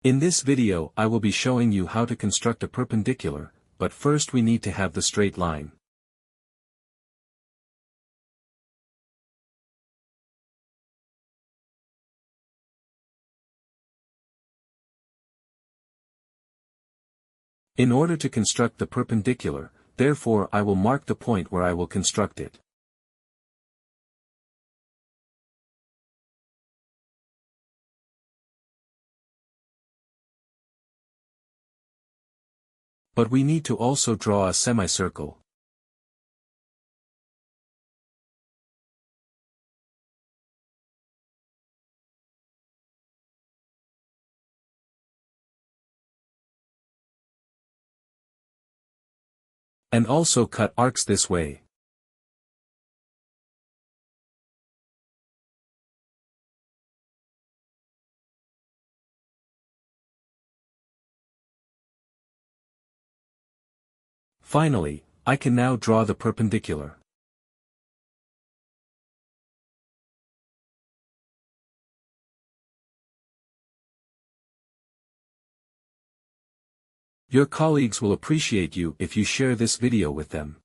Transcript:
In this video I will be showing you how to construct a perpendicular, but first we need to have the straight line. In order to construct the perpendicular, therefore I will mark the point where I will construct it. But we need to also draw a semicircle. And also cut arcs this way. Finally, I can now draw the perpendicular. Your colleagues will appreciate you if you share this video with them.